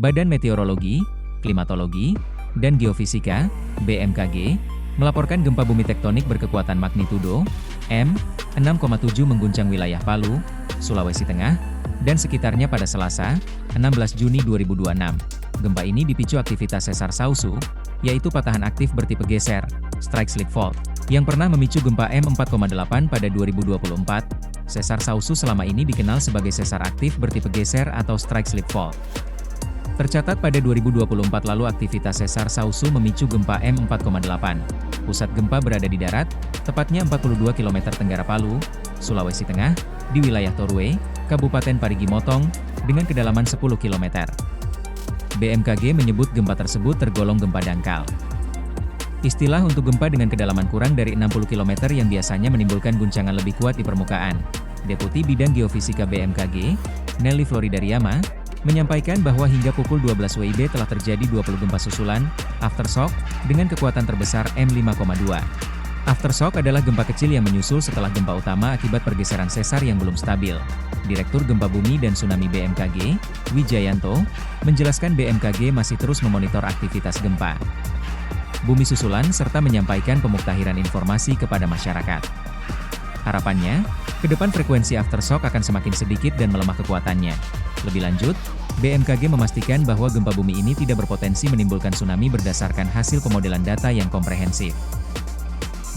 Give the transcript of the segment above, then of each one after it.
Badan Meteorologi, Klimatologi, dan Geofisika (BMKG) melaporkan gempa bumi tektonik berkekuatan magnitudo M 6,7 mengguncang wilayah Palu, Sulawesi Tengah, dan sekitarnya pada Selasa, 16 Juni 2026. Gempa ini dipicu aktivitas sesar sausu, yaitu patahan aktif bertipe geser, strike-slip fault, yang pernah memicu gempa M4,8 pada 2024. Sesar sausu selama ini dikenal sebagai sesar aktif bertipe geser atau strike-slip fault. Tercatat pada 2024 lalu aktivitas sesar sausu memicu gempa M4,8. Pusat gempa berada di darat, tepatnya 42 km tenggara Palu, Sulawesi Tengah, di wilayah Torue, Kabupaten Parigi Motong, dengan kedalaman 10 km. BMKG menyebut gempa tersebut tergolong gempa dangkal. Istilah untuk gempa dengan kedalaman kurang dari 60 km yang biasanya menimbulkan guncangan lebih kuat di permukaan. Deputi Bidang Geofisika BMKG, Nelly Floridariama, menyampaikan bahwa hingga pukul 12 WIB telah terjadi 20 gempa susulan, aftershock, dengan kekuatan terbesar M5,2. Aftershock adalah gempa kecil yang menyusul setelah gempa utama akibat pergeseran sesar yang belum stabil. Direktur Gempa Bumi dan Tsunami BMKG, Wijayanto, menjelaskan BMKG masih terus memonitor aktivitas gempa bumi susulan serta menyampaikan pemuktahiran informasi kepada masyarakat. Harapannya, ke depan frekuensi aftershock akan semakin sedikit dan melemah kekuatannya. Lebih lanjut, BMKG memastikan bahwa gempa bumi ini tidak berpotensi menimbulkan tsunami berdasarkan hasil pemodelan data yang komprehensif.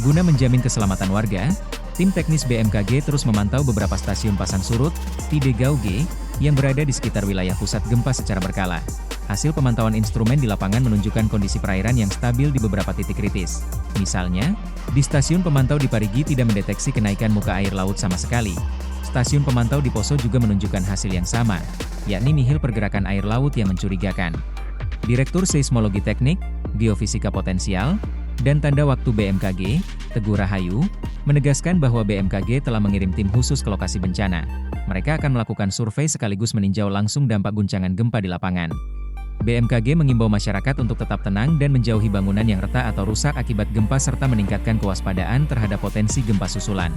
Guna menjamin keselamatan warga, tim teknis BMKG terus memantau beberapa stasiun pasang surut, Tide Gauge, yang berada di sekitar wilayah pusat gempa secara berkala. Hasil pemantauan instrumen di lapangan menunjukkan kondisi perairan yang stabil di beberapa titik kritis. Misalnya, di stasiun pemantau di Parigi tidak mendeteksi kenaikan muka air laut sama sekali. Stasiun pemantau di Poso juga menunjukkan hasil yang sama, yakni nihil pergerakan air laut yang mencurigakan. Direktur Seismologi Teknik, Geofisika Potensial, dan Tanda Waktu BMKG, Teguh Rahayu, menegaskan bahwa BMKG telah mengirim tim khusus ke lokasi bencana. Mereka akan melakukan survei sekaligus meninjau langsung dampak guncangan gempa di lapangan. BMKG mengimbau masyarakat untuk tetap tenang dan menjauhi bangunan yang retak atau rusak akibat gempa serta meningkatkan kewaspadaan terhadap potensi gempa susulan.